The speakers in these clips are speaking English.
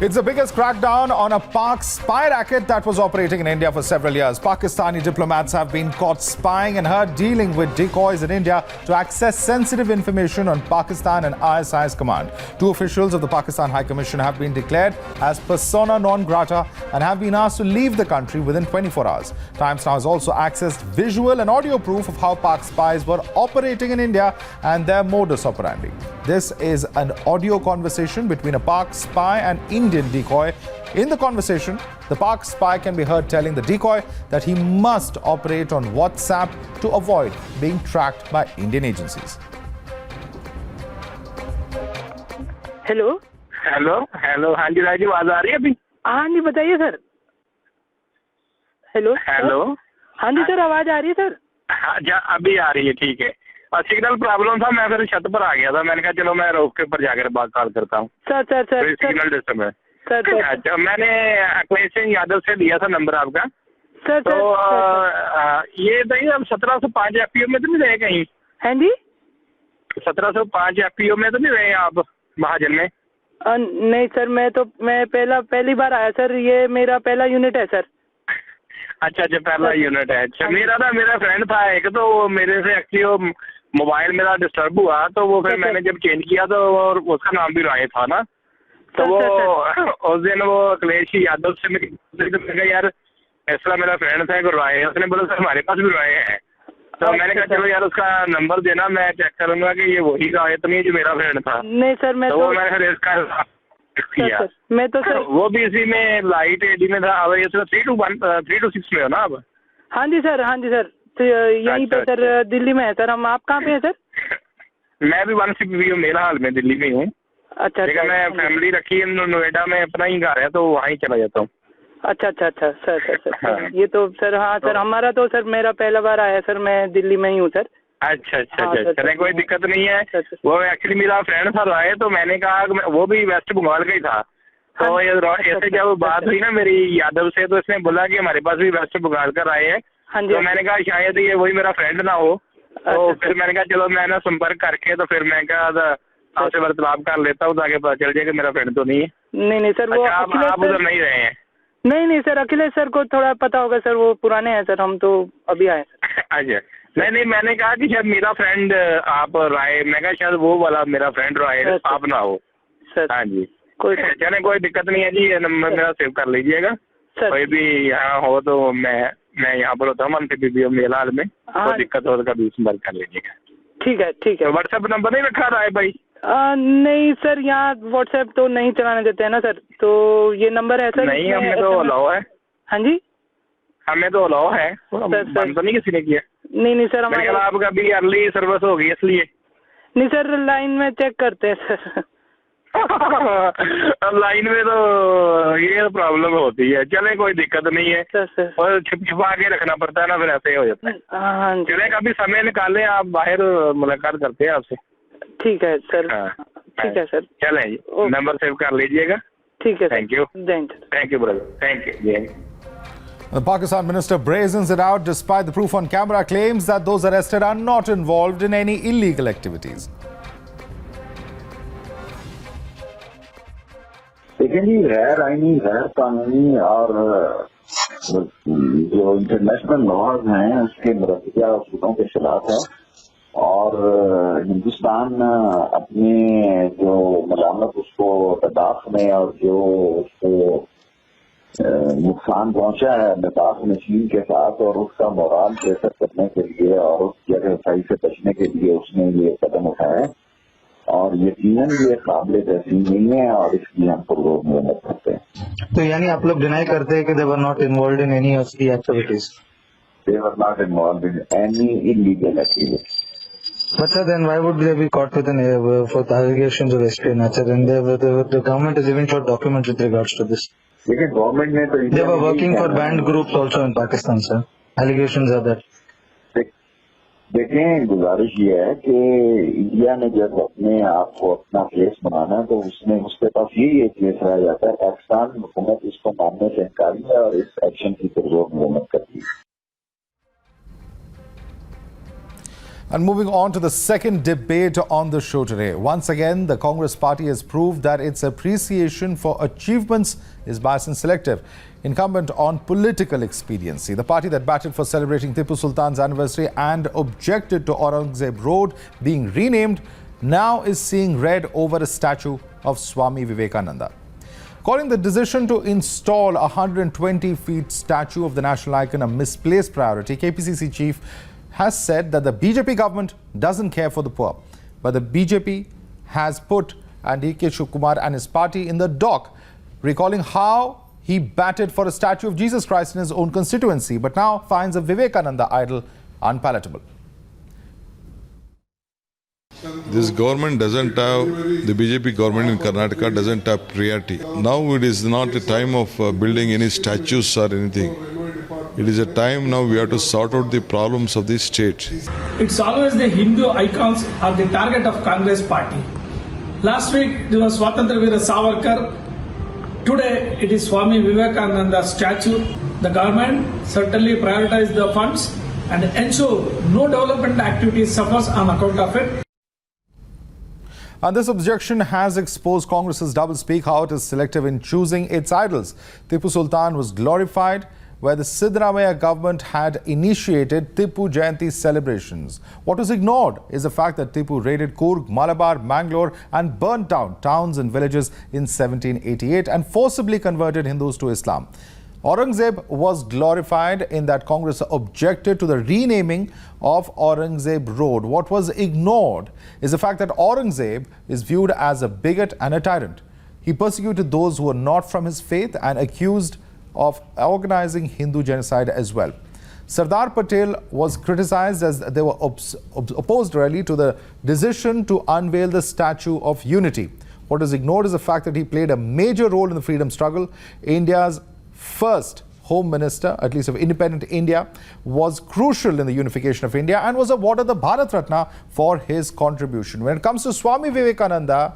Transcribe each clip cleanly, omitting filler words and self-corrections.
It's the biggest crackdown on a Pak spy racket that was operating in India for several years. Pakistani diplomats have been caught spying and heard dealing with decoys in India to access sensitive information on Pakistan and ISI's command. Two officials of the Pakistan High Commission have been declared as persona non grata and have been asked to leave the country within 24 hours. Times Now has also accessed visual and audio proof of how Pak spies were operating in India and their modus operandi. This is an audio conversation between a Pak spy and Indian decoy. In the conversation, the Pak spy can be heard telling the decoy that he must operate on WhatsApp to avoid being tracked by Indian agencies. Hello hello hello हाँ जी राजी आवाज आ रही है अभी? हाँ जी बताइए sir. Hello hello हाँ जी sir आवाज आ रही है सर. हाँ अभी आ रही है ठीक है. और सिग्नल प्रॉब्लम था, मैं फिर छत पर आ गया था. मैंने कहा चलो मैं रोक के ऊपर जाकर बात कॉल करता हूँ. Sir sir sir signal disturb है. सर अच्छा मैंने अखिलेश सिंह यादव से लिया था नंबर आपका. सर तो ये बताइए अब 1705 एफपीओ में तो नहीं रहे कहीं? हाँ जी 1705 एफपीओ में तो नहीं रहे आप महाजन में? नहीं सर मैं पहली बार आया सर. ये मेरा पहला यूनिट है सर. अच्छा पहला यूनिट है. अच्छा मेरा फ्रेंड था एक, तो वो मेरे से एक्चुअली वो मोबाइल मेरा डिस्टर्ब हुआ, तो वो फिर मैंने जब चेंज किया तो और उसका नाम भी राय था ना, तो वो उस दिन वो अखिलेश यादव से मेरे यार ऐसा मेरा फ्रेंड था एक राय, उसने बोला सर हमारे पास भी राय है. तो मैंने कहा चलो यार उसका नंबर देना, मैं चेक करूंगा कि ये वही राय तो नहीं जो मेरा फ्रेंड था. नहीं सर मैं तो मैंने फिर इसका किया. मैं तो सर वो भी इसी में लाइट एडी में था. अब ये 3 to 6 में हो ना अब? हाँ जी सर. तो यहीं पे सर दिल्ली में है सर. हम आप कहाँ पे हैं सर? मैं भी 1 मेरा हाल में दिल्ली में हूँ. अच्छा लेकिन मैं फैमिली रखी है नोएडा में, अपना ही घर है तो वहाँ ही चला जाता हूँ. अच्छा सर. ये तो सर हाँ सर हमारा तो सर मेरा पहला बार आया सर. मैं दिल्ली में ही हूँ सर. अच्छा चले कोई दिक्कत नहीं है. वो एक्चुअली मेरा फ्रेंड था राय, तो मैंने कहा वो भी वेस्ट बंगाल का ही था. तो ऐसे जब बात हुई ना मेरी यादव से, तो इसने बोला कि हमारे पास भी वेस्ट बंगाल का राय है. तो मैंने कहा शायद ये वही मेरा फ्रेंड ना हो. तो फिर मैंने कहा चलो मैं ना संपर्क करके तो फिर मैं कहा आपसे वार्तालाप कर लेता हूँ ताकि पता चल जाए कि मेरा फ्रेंड तो नहीं है. नहीं सर वो आप उधर नहीं रहे हैं? नहीं सर अखिलेश सर को थोड़ा पता होगा सर, वो पुराने हैं सर, हम तो अभी आए. अच्छा नहीं मैंने कहा कि शायद मेरा फ्रेंड आप राय, मैं कहा शायद वो वाला मेरा फ्रेंड राय आप ना हो सर. हाँ जी चले कोई दिक्कत नहीं है जी. ये नंबर मेरा सेव कर लीजिएगा. कोई भी यहाँ हो तो मैं यहाँ पर होता हूँ मंत्री मेला हाल में. कोई दिक्कत हो तो कभी संपर्क कर लीजिएगा. ठीक है. व्हाट्सएप नंबर नहीं रखा राय भाई? नहीं सर यहाँ व्हाट्सएप तो नहीं चलाने देते हैं ना सर. तो ये नंबर है सर? नहीं हमें तो अलाउ है. हाँ जी हमें तो अलाउ है. बंद तो नहीं किसी ने किया? नहीं सर हमारे आपका भी अर्ली सर्विस होगी इसलिए. नहीं सर लाइन में चेक करते हैं सर. लाइन में तो ये प्रॉब्लम होती है. चले कोई दिक्कत नहीं है सर. और छिपा के रखना पड़ता है ना, फिर ऐसे हो जाता है. चले कभी समय निकालें, आप बाहर मुलाकात करते हैं आपसे. ठीक है सर. ठीक है सर. चले जी नंबर सेव कर लीजिएगा. ठीक है. Thank you brother. Thank you. The Pakistan minister brazens it out despite the proof on camera claims that those arrested are not involved in any illegal activities. लेकिन ये गैर आईनी गैर कानूनी और जो इंटरनेशनल लॉज हैं उसके मुरव्वया उसूलों के खिलाफ है. और हिंदुस्तान अपने जो मलामत उसको लद्दाख में और जो उसको नुकसान पहुंचा है लद्दाख में चीन के साथ, और उसका मोराल बेहतर करने के लिए और उस जगह से बचने के लिए उसने ये कदम उठाया है. और यकीनन ये काबिल तहसीन नहीं है और इसकी हम पुरजोर मेहनत करते हैं. तो यानी आप लोग डिनाई करते हैं कि they were not involved in any of the activities? They were not involved in any illegal activity. But sir, then why would they be caught with for the allegations of espionage? And the government has even showed documents with regards to this. लेकिन government ने तो they were working for banned groups also in Pakistan, sir. Allegations are that. देखें गुजारिश ये है कि India ने जब अपने आप को अपना केस बनाना है तो उसके पास ये केस रह जाता है. पाकिस्तान हुकूमत इसको मानने से इनकारी है और इस एक्शन की पुरजोर मजम्मत करती है. And moving on to the second debate on the show today. Once again, the Congress party has proved that its appreciation for achievements is biased and selective, incumbent on political expediency. The party that battled for celebrating Tipu Sultan's anniversary and objected to Aurangzeb Road being renamed now is seeing red over a statue of Swami Vivekananda. Calling the decision to install a 120-feet statue of the national icon a misplaced priority, KPCC chief has said that the BJP government doesn't care for the poor. But the BJP has put D.K. Shivakumar and his party in the dock, recalling how he batted for a statue of Jesus Christ in his own constituency, but now finds a Vivekananda idol unpalatable. This government doesn't have, the BJP government in Karnataka doesn't have priority. Now it is not a time of building any statues or anything. It is a time now we have to sort out the problems of the state. It's always the Hindu icons are the target of Congress party. Last week there was Swatantra Veera Savarkar. Today it is Swami Vivekananda statue. The government certainly prioritise the funds and ensure no development activity suffers on account of it. And this objection has exposed Congress's doublespeak, how it is selective in choosing its idols. Tipu Sultan was glorified where the Siddaramaiah government had initiated Tipu Jayanti celebrations. What was ignored is the fact that Tipu raided Coorg, Malabar, Mangalore and burnt down towns and villages in 1788 and forcibly converted Hindus to Islam. Aurangzeb was glorified in that Congress objected to the renaming of Aurangzeb Road. What was ignored is the fact that Aurangzeb is viewed as a bigot and a tyrant. He persecuted those who were not from his faith and accused of organizing Hindu genocide as well. Sardar Patel was criticized as they were opposed really to the decision to unveil the Statue of Unity. What is ignored is the fact that he played a major role in the freedom struggle. India's first Home Minister, at least of independent India, was crucial in the unification of India and was awarded the Bharat Ratna for his contribution. When it comes to Swami Vivekananda,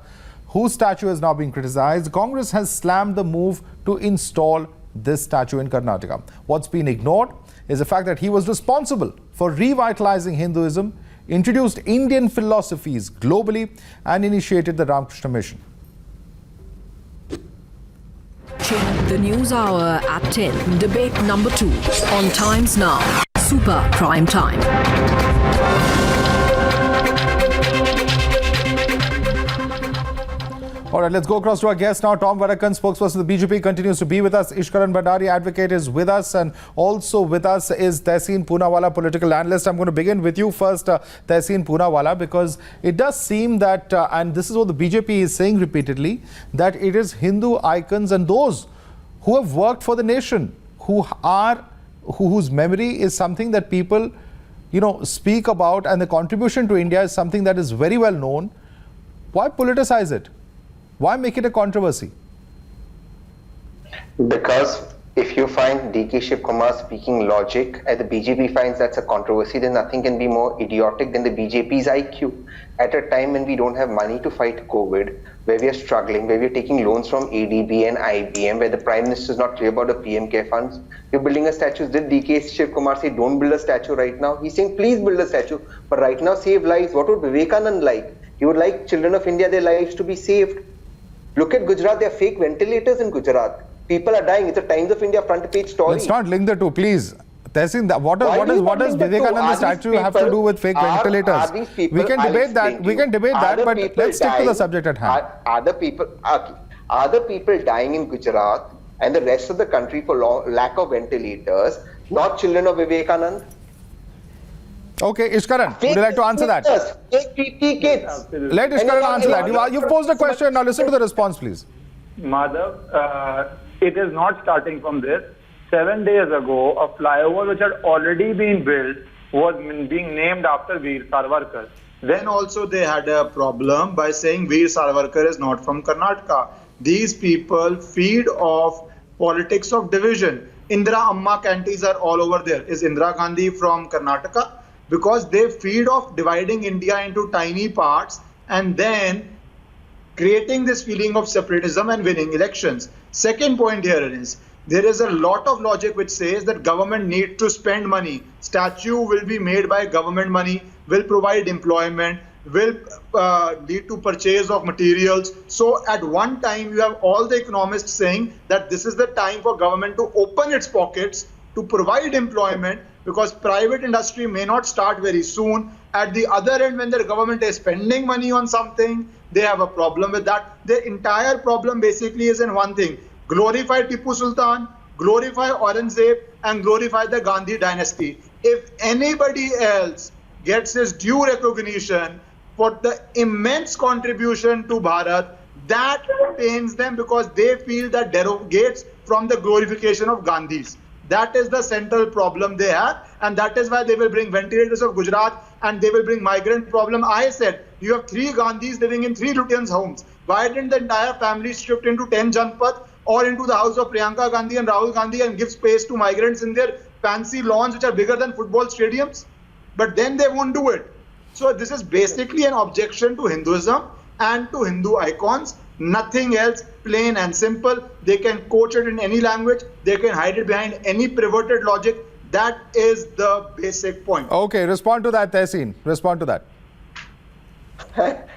whose statue has now been criticized, Congress has slammed the move to install this statue in Karnataka. What's been ignored is the fact that he was responsible for revitalizing Hinduism, introduced Indian philosophies globally, and initiated the Ramakrishna Mission. The News Hour at 10. Debate number 2 on Times Now. Super Prime Time. All right, let's go across to our guest now. Tom Varakan, spokesperson of the BJP, continues to be with us. Ishkaran Bhandari, advocate, is with us. And also with us is Tehseen Poonawalla, political analyst. I'm going to begin with you first, Tehseen Poonawalla, because it does seem that, and this is what the BJP is saying repeatedly, that it is Hindu icons and those who have worked for the nation, whose memory is something that people, speak about, and the contribution to India is something that is very well known. Why politicize it? Why make it a controversy? Because if you find D.K. Shivakumar speaking logic and the BJP finds that's a controversy, then nothing can be more idiotic than the BJP's IQ. At a time when we don't have money to fight COVID, where we are struggling, where we are taking loans from ADB and IBM, where the Prime Minister is not clear about the PM Care funds, you're building a statue. Did D.K. Shivakumar say don't build a statue right now? He's saying please build a statue, but right now save lives. What would Vivekananda like? He would like children of India, their lives to be saved. Look at Gujarat, there are fake ventilators in Gujarat. People are dying. It's a Times of India front page story. Let's not link the two, please. Tehseen, what does Vivekananda statue have to do with fake ventilators? We can debate that. We can debate that, but let's stick to the subject at hand. Are the people dying in Gujarat and the rest of the country for lack of ventilators, not children of Vivekananda? Okay, Ishkaran, would you like to answer that? Fake PT kids. Let Ishkaran answer that. You've posed a question, now listen to the response, please. Madhav, it is not starting from this. 7 days ago, a flyover which had already been built was being named after Veer Savarkar. Then also they had a problem by saying Veer Savarkar is not from Karnataka. These people feed off politics of division. Indira Amma canteens are all over there. Is Indira Gandhi from Karnataka? Because they feed off dividing India into tiny parts and then creating this feeling of separatism and winning elections. Second point here is, there is a lot of logic which says that government needs to spend money. Statue will be made by government money. will provide employment, will lead to purchase of materials. So at one time, you have all the economists saying that this is the time for government to open its pockets to provide employment, because private industry may not start very soon. At the other end, when the government is spending money on something, they have a problem with that. The entire problem basically is in one thing: glorify Tipu Sultan, glorify Aurangzeb, and glorify the Gandhi dynasty. If anybody else gets his due recognition for the immense contribution to Bharat, that pains them, because they feel that derogates from the glorification of Gandhis. That is the central problem they have, and that is why they will bring ventilators of Gujarat and they will bring migrant problem. I said, you have 3 Gandhis living in 3 Lutyens' homes. Why didn't the entire family shift into 10 Janpath or into the house of Priyanka Gandhi and Rahul Gandhi and give space to migrants in their fancy lawns which are bigger than football stadiums? But then they won't do it. So this is basically an objection to Hinduism and to Hindu icons. Nothing else, plain and simple. They can coach it in any language. They can hide it behind any perverted logic. That is the basic point. Okay, respond to that, Tehseen. Respond to that.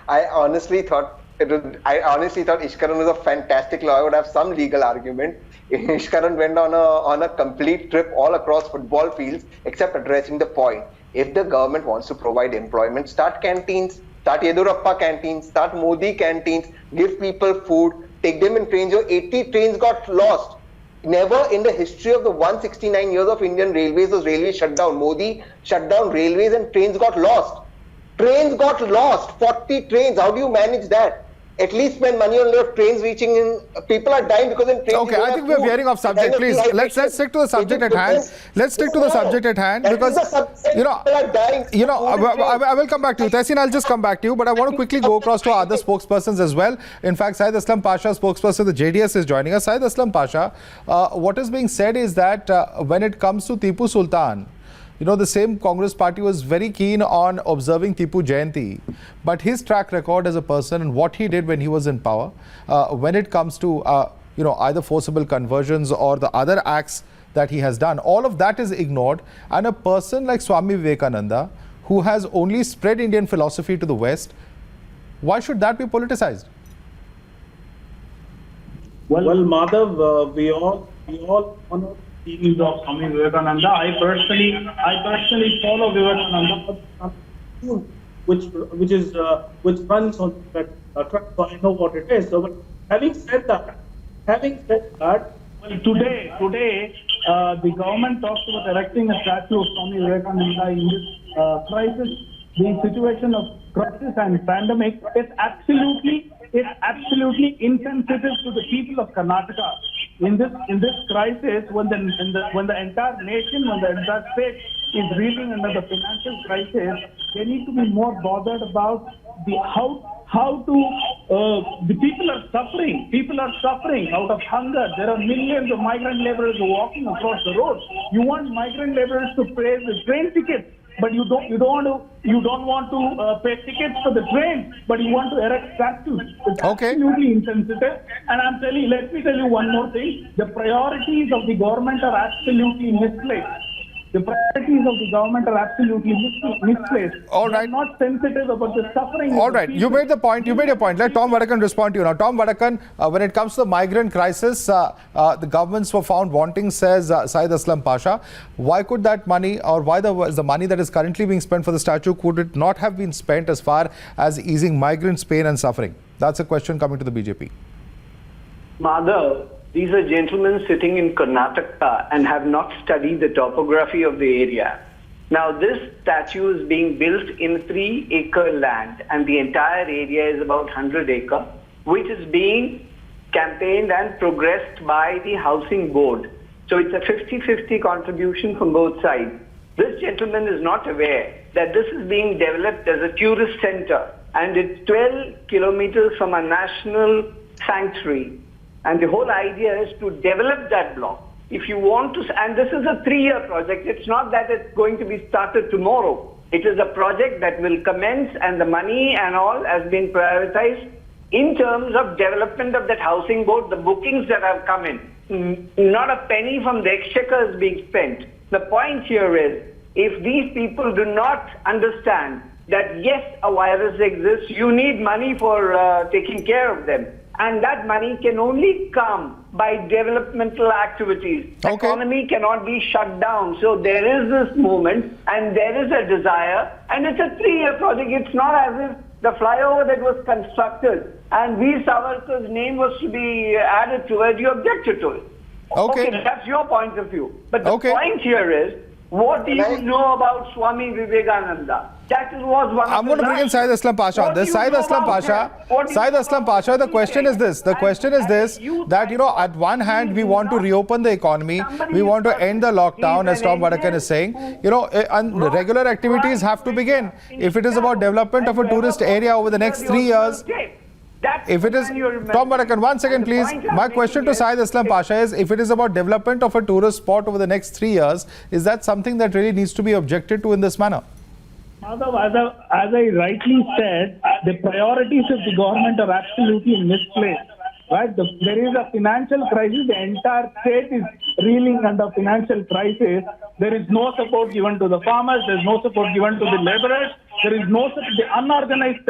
I honestly thought Ishkaran was a fantastic lawyer, would have some legal argument. Ishkaran went on a complete trip all across football fields, except addressing the point. If the government wants to provide employment, start canteens, start Yedurappa canteens, start Modi canteens, give people food, take them in trains. 80 trains got lost. Never in the history of the 169 years of Indian Railways was railways shut down. Modi shut down railways and trains got lost. Trains got lost, 40 trains. How do you manage that? At least spend money on your trains reaching in. People are dying because in trains. Okay, I think we're veering off subject. Please, let's stick to the subject at hand. Let's stick to the subject at hand, because I will come back to you. Tehseen, I'll just come back to you, but I want to quickly go across to other spokespersons as well. In fact, Syed Aslam Pasha, spokesperson of the JDS, is joining us. Syed Aslam Pasha, what is being said is that when it comes to Tipu Sultan, the same Congress party was very keen on observing Tipu Jayanti, but his track record as a person and what he did when he was in power, when it comes to, either forcible conversions or the other acts that he has done, all of that is ignored. And a person like Swami Vivekananda, who has only spread Indian philosophy to the West, why should that be politicized? Well, Madhav, we all honor teachings of Swami Vivekananda. I personally follow Vivekananda, which runs on that track, so I know what it is. So, but having said that, well, today, the government talks about erecting a statue of Swami Vivekananda in this crisis, the situation of crisis and pandemic. It's absolutely insensitive to the people of Karnataka. In this crisis, when the entire nation, when the entire state is reeling under the financial crisis, they need to be more bothered about how the people are suffering. People are suffering out of hunger. There are millions of migrant laborers walking across the road. You want migrant laborers to pay the train tickets, but you don't want to pay tickets for the train, but you want to erect statues. It's absolutely insensitive. And let me tell you one more thing. The priorities of the government are absolutely misplaced. The priorities of the government are absolutely misplaced. All right. They are not sensitive about the suffering. All right. You made the point. You made your point. Let Tom Vadakan respond to you now. Tom Vadakan, when it comes to the migrant crisis, the governments were found wanting, says Syed Aslam Pasha. Why could that money, or why the money that is currently being spent for the statue, could it not have been spent as far as easing migrants' pain and suffering? That's a question coming to the BJP. Madhav, these are gentlemen sitting in Karnataka and have not studied the topography of the area. Now, this statue is being built in 3-acre land, and the entire area is about 100 acre, which is being campaigned and progressed by the housing board. So it's a 50-50 contribution from both sides. This gentleman is not aware that this is being developed as a tourist center, and it's 12 kilometers from a national sanctuary. And the whole idea is to develop that block. If you want to, and this is a 3-year project, it's not that it's going to be started tomorrow. It is a project that will commence, and the money and all has been prioritized in terms of development of that housing board, the bookings that have come in. Not a penny from the exchequer is being spent. The point here is, if these people do not understand that yes, a virus exists, you need money for taking care of them. And that money can only come by developmental activities. The economy cannot be shut down. So there is this movement and there is a desire, and it's a 3-year project. It's not as if the flyover that was constructed and Veer Savarkar's name was to be added to it, you objected to it. Okay, that's your point of view. But the point here is, what do you know about Swami Vivekananda? That was one I'm going to bring in Syed Aslam Pasha on this. Syed Aslam Pasha, the question is this. The question is this, that, you know, at one hand, we want to reopen the economy. We want to end the lockdown, as Tom Vadakan is saying. You know, and regular activities have to begin. If it is about development of a tourist area over the next 3 years, if it is, Tom Vadakan, 1 second please. My question to Syed Aslam Pasha is, if it is about development of a tourist spot over the next 3 years, is that something that really needs to be objected to in this manner? Madhav, as I rightly said, the priorities of the government are absolutely misplaced. Right? There is a financial crisis. The entire state is reeling under financial crisis. There is no support given to the farmers. There is no support given to the laborers. There is no support. The unorganized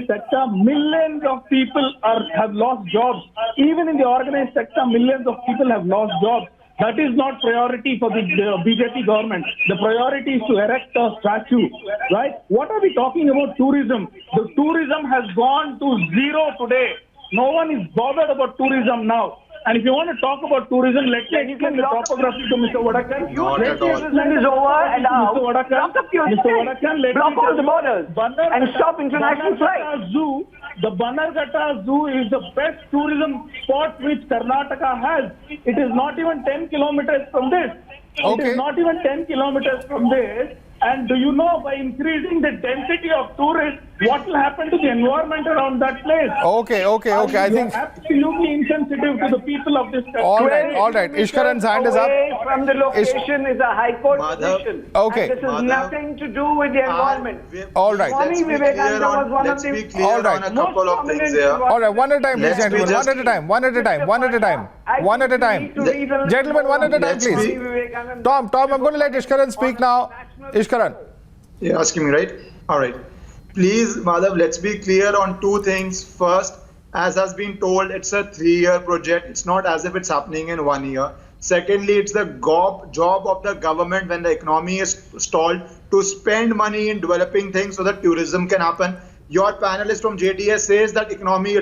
sector, millions of people have lost jobs. Even in the organized sector, millions of people have lost jobs. That is not priority for the BJP government. The priority is to erect a statue, right? What are we talking about tourism? The tourism has gone to zero today. No one is bothered about tourism now. And if you want to talk about tourism, let me explain the topography to Mr. Vadakan. Tourism is over and now. Mr. Vadakan, block all the borders and stop international flights. The Bannerghatta Zoo is the best tourism spot which Karnataka has. It is not even 10 kilometers from this. It is not even 10 kilometers from this. And do you know, by increasing the density of tourists, what will happen to the environment around that place? Okay. I think absolutely insensitive to the people of this country. All right. Ishkaran's hand is up. From the location is a high court decision. Okay. And this has nothing to do with the environment. All right. Swami Vivekananda was one of the on a couple of things here. All right, one at a time, please, gentlemen. One at a time. Gentlemen, one at a time, please. Tom, I'm going to let Ishkaran speak now. Ishkaran. You're asking me, right? All right. Please, Madhav, let's be clear on two things. First, as has been told, it's a 3-year project. It's not as if it's happening in 1 year. Secondly, it's the job of the government when the economy is stalled to spend money in developing things so that tourism can happen. Your panelist from JDS says that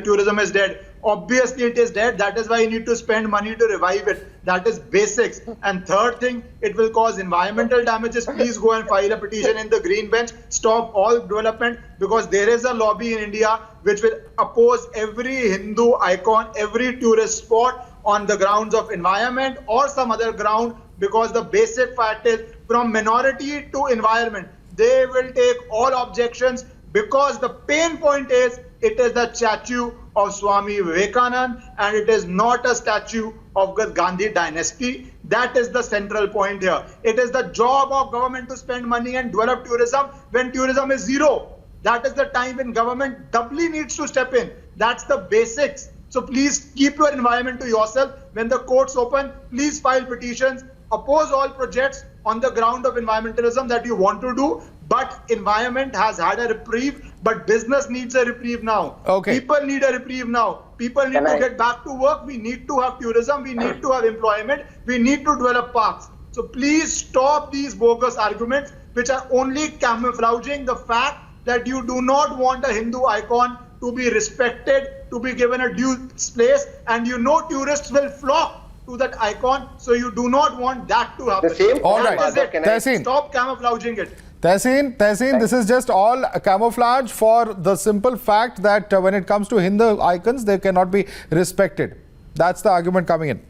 tourism is dead. Obviously, it is dead. That is why you need to spend money to revive it. That is basics. And third thing, it will cause environmental damages. Please go and file a petition in the Green Bench. Stop all development, because there is a lobby in India which will oppose every Hindu icon, every tourist spot on the grounds of environment or some other ground, because the basic fact is, from minority to environment, they will take all objections, because the pain point is, it is the statue of Swami Vivekananda and it is not a statue of the Gandhi dynasty. That is the central point here. It is the job of government to spend money and develop tourism when tourism is zero. That is the time when government doubly needs to step in. That's the basics. So please keep your environment to yourself. When the courts open, please file petitions, oppose all projects on the ground of environmentalism that you want to do. But environment has had a reprieve, but business needs a reprieve now. People need a reprieve now. People need to get back to work. We need to have tourism. We need to have employment. We need to develop parks. So please stop these bogus arguments which are only camouflaging the fact that you do not want a Hindu icon to be respected, to be given a due place, and you know tourists will flock to that icon. So you do not want that to happen. All right. Tehseen. Stop camouflaging it. Tehseen, this is just all camouflage for the simple fact that when it comes to Hindu icons, they cannot be respected. That's the argument coming in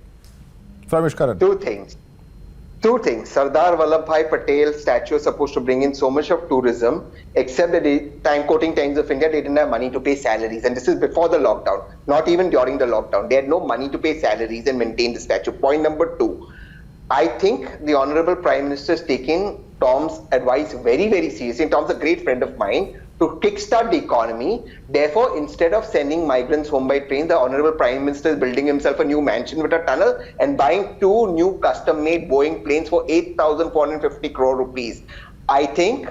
from Ishkaran. Two things. Sardar Vallabhbhai Patel statue is supposed to bring in so much of tourism, except that quoting Times of India, they didn't have money to pay salaries. And this is before the lockdown, not even during the lockdown. They had no money to pay salaries and maintain the statue. Point number 2. I think the Honorable Prime Minister is taking Tom's advice very, very seriously. And Tom's a great friend of mine. to kickstart the economy. Therefore, instead of sending migrants home by train, the Honorable Prime Minister is building himself a new mansion with a tunnel and buying 2 new custom-made Boeing planes for 8,450 crore rupees. I think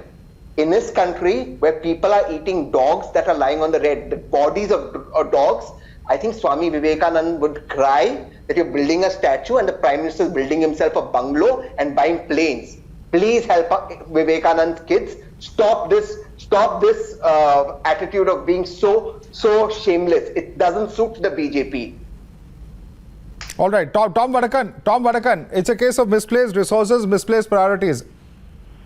in this country where people are eating dogs that are lying on the bodies of dogs, I think Swami Vivekananda would cry that you're building a statue and the Prime Minister is building himself a bungalow and buying planes. Please help Vivekananda's kids. Stop this attitude of being so shameless. It doesn't suit the BJP. All right, Tom Vadakan, it's a case of misplaced resources, misplaced priorities,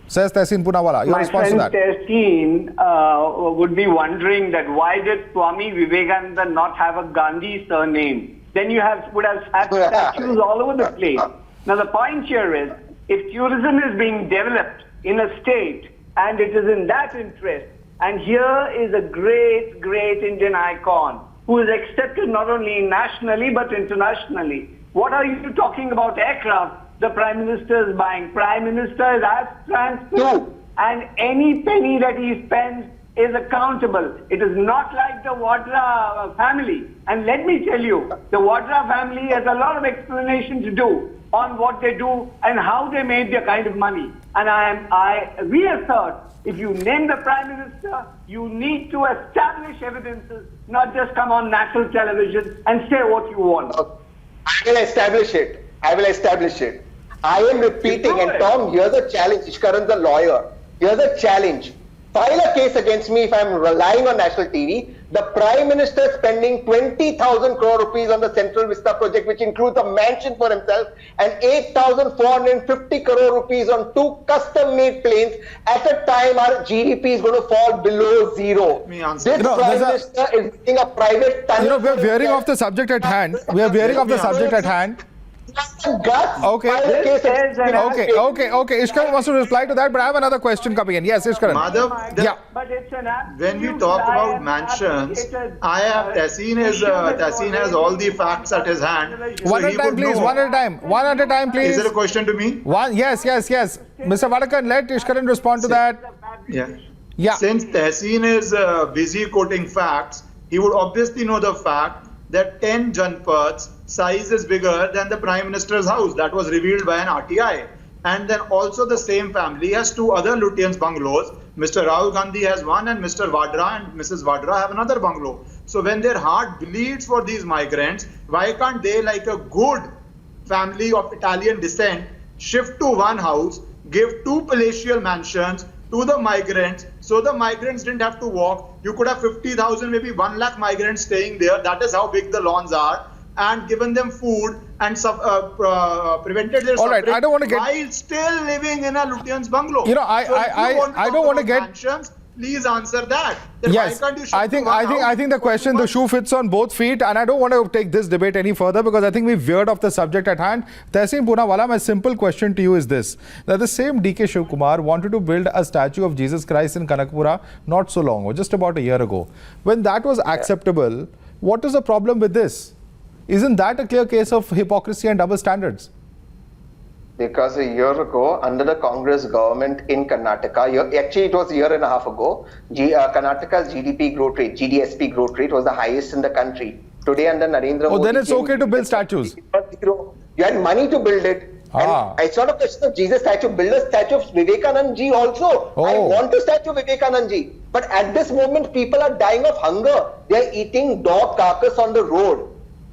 says Tehseen Poonawalla. Your response to that? My friend Tehseen would be wondering that why did Swami Vivekananda not have a Gandhi surname? Then you would have had statues all over the place. Now the point here is, if tourism is being developed in a state and it is in that interest, and here is a great, great Indian icon who is accepted not only nationally but internationally. What are you talking about aircraft? The Prime Minister is buying. Prime Minister is as transparent, and any penny that he spends is accountable. It is not like the Vadra family. And let me tell you, the Vadra family has a lot of explanation to do on what they do and how they made their kind of money. And I reassert, if you name the Prime Minister, you need to establish evidences, not just come on national television and say what you want. I will establish it. I am repeating, and Tom, here's a challenge. Ishkaran's a lawyer. Here's a challenge. File a case against me if I'm relying on national TV. The Prime Minister spending 20,000 crore rupees on the Central Vista project, which includes a mansion for himself, and 8,450 crore rupees on 2 custom-made planes at a time our GDP is going to fall below zero. This Prime Minister is getting a private tunnel. We are veering off the subject at hand. Okay. Ishkaran wants to reply to that, but I have another question coming in. Yes, Ishkaran. Madhav, when we talk about mansions, Tehseen has all the facts at his hand. One at a time, please. Is there a question to me? Yes. Mr. Vadakan, let Ishkaran respond to that. Yeah. Since Tehseen is busy quoting facts, he would obviously know the fact that 10 Janpads size is bigger than the Prime Minister's house. That was revealed by an RTI. And then also the same family has 2 other Lutyens bungalows. Mr. Rahul Gandhi has one, and Mr. Vadra and Mrs. Vadra have another bungalow. So when their heart bleeds for these migrants, why can't they, like a good family of Italian descent, shift to one house, give 2 palatial mansions to the migrants, so the migrants didn't have to walk? You could have 50,000, maybe 1 lakh migrants staying there. That is how big the lawns are. And given them food and prevented their suffering, I don't want to get while still living in a Lutyens bungalow. I don't want to get mansions. Please answer that. Yes, I think the question, the shoe fits on both feet, and I don't want to take this debate any further because I think we've veered off the subject at hand. Tehseen Poonawalla, my simple question to you is this: that the same DK Shivkumar wanted to build a statue of Jesus Christ in Kanakpura not so long ago, just about a year ago. When that was acceptable, what is the problem with this? Isn't that a clear case of hypocrisy and double standards? Because a year ago, under the Congress government in Karnataka, actually it was a year and a half ago, Karnataka's GDP growth rate, GDSP growth rate was the highest in the country. Today under Narendra Modi... then it's okay to build statues. You had money to build it. And it's not a question of Jesus statue. Build a statue of Vivekananda Ji also. I want a statue of Vivekananda Ji. But at this moment, people are dying of hunger. They are eating dog carcass on the road.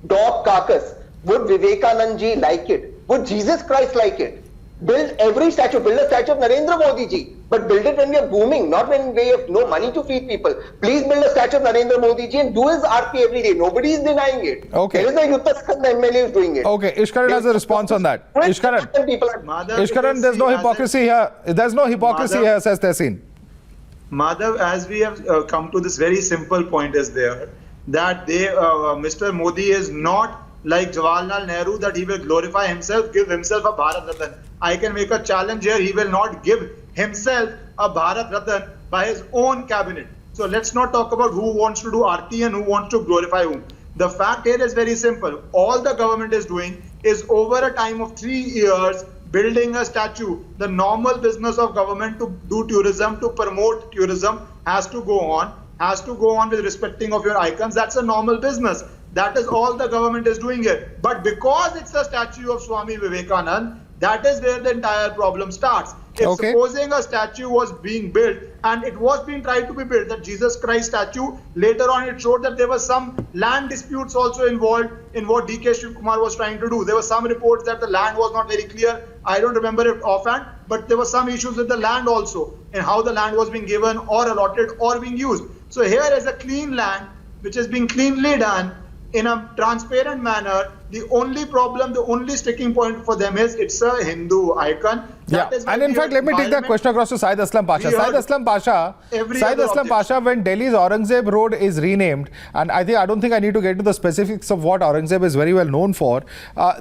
Dog carcass. Would Vivekananda Ji like it? Would Jesus Christ like it? Build every statue. Build a statue of Narendra Modi Ji. But build it when we are booming, not when we have no money to feed people. Please build a statue of Narendra Modi Ji and do his RP every day. Nobody is denying it. Okay. There is a Yuttaskand MLA who is doing it. Okay, Ishkaran has a response on that. Ishkaran, there's no hypocrisy here. There's no hypocrisy here, says Tehseen. Madhav, as we have come to this very simple point is there, that Mr. Modi is not like Jawaharlal Nehru, that he will glorify himself, give himself a Bharat Ratan. I can make a challenge here, he will not give himself a Bharat Ratan by his own cabinet. So let's not talk about who wants to do Aarti and who wants to glorify whom. The fact here is very simple. All the government is doing is over a time of 3 years building a statue. The normal business of government to do tourism, to promote tourism, has to go on with respecting of your icons. That's a normal business. That is all the government is doing here. But because it's a statue of Swami Vivekananda, that is where the entire problem starts. If supposing a statue was being built, and it was being tried to be built, the Jesus Christ statue, later on it showed that there were some land disputes also involved in what DK Shiv Kumar was trying to do. There were some reports that the land was not very clear. I don't remember it offhand, but there were some issues with the land also, and how the land was being given or allotted or being used. So here is a clean land, which is being cleanly done in a transparent manner. The only problem, the only sticking point for them is it's a Hindu icon. And in fact, let me take that question across to Syed Aslam Pasha. Syed Aslam Pasha, when Delhi's Aurangzeb Road is renamed, and I don't think I need to get into the specifics of what Aurangzeb is very well known for,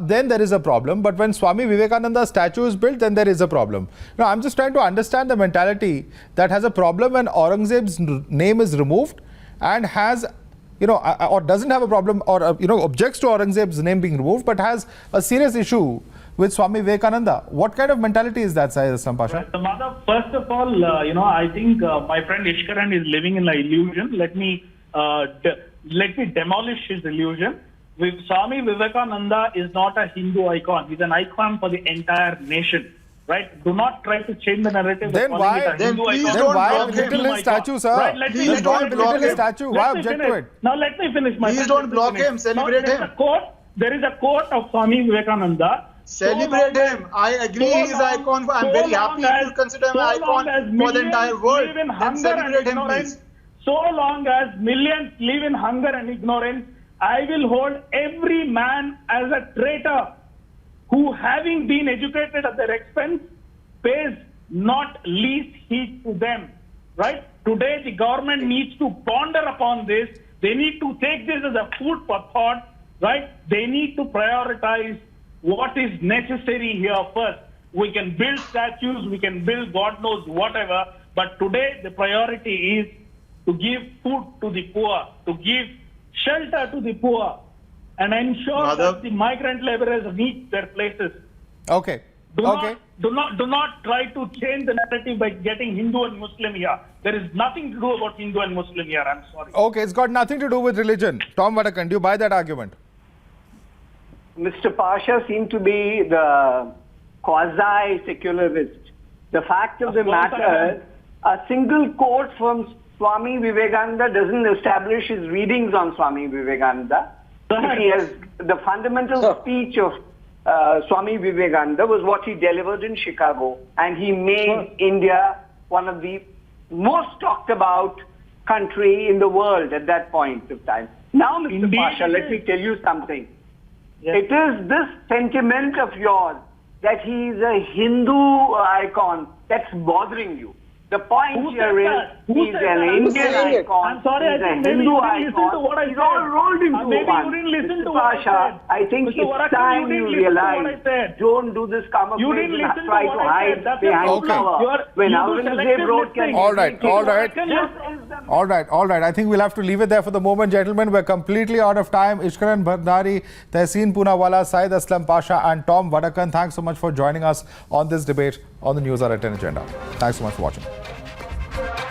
then there is a problem. But when Swami Vivekananda's statue is built, then there is a problem. Now, I'm just trying to understand the mentality that has a problem when Aurangzeb's name is removed and has, or doesn't have a problem, or, objects to Aurangzeb's name being removed, but has a serious issue with Swami Vivekananda. What kind of mentality is that, Syed Aslam Pasha? Madhav, first of all, I think my friend Ishkaran is living in an illusion. Let me demolish his illusion. Swami Vivekananda is not a Hindu icon. He's an icon for the entire nation. Right? Do not try to change the narrative. Then why belittle his statue, sir? Right, please don't belittle his statue. Why object to it? Now let me finish my. Please don't block him. Celebrate him. There is a quote of Swami Vivekananda. Celebrate him. I agree. He is icon. I'm very happy if you consider him an icon for the entire world. Then celebrate him, please. So long as millions live in hunger and ignorance, I will hold every man as a traitor, who, having been educated at their expense, pays not least heed to them. Right? Today, the government needs to ponder upon this. They need to take this as a food for thought. Right? They need to prioritize what is necessary here first. We can build statues, we can build God knows whatever, but today the priority is to give food to the poor, to give shelter to the poor, and ensure that the migrant laborers reach their places. Okay. Do not try to change the narrative by getting Hindu and Muslim here. There is nothing to do about Hindu and Muslim here. I'm sorry. Okay, it's got nothing to do with religion. Tom Vadakan, do you buy that argument? Mr. Pasha seemed to be the quasi-secularist. The fact of the matter, a single quote from Swami Vivekananda doesn't establish his readings on Swami Vivekananda. He has the fundamental speech of Swami Vivekananda was what he delivered in Chicago, and he made India one of the most talked about country in the world at that point of time. Now, Mr. Pasha, let me tell you something. Yes. It is this sentiment of yours that he is a Hindu icon that's bothering you. The point here is he's an Indian icon, I'm sorry, he's a Hindu icon, he's all rolled into one. Mr. Pasha, I think it's time you realize, don't do this camouflage and try to hide behind cover. When Aurangzeb Road can... All right. I think we'll have to leave it there for the moment, gentlemen. We're completely out of time. Ishkaran Singh Tehseen Poonawalla, Syed Aslam Pasha and Tom Vadakan, thanks so much for joining us on this debate on the Newshour Agenda. Thanks so much for watching.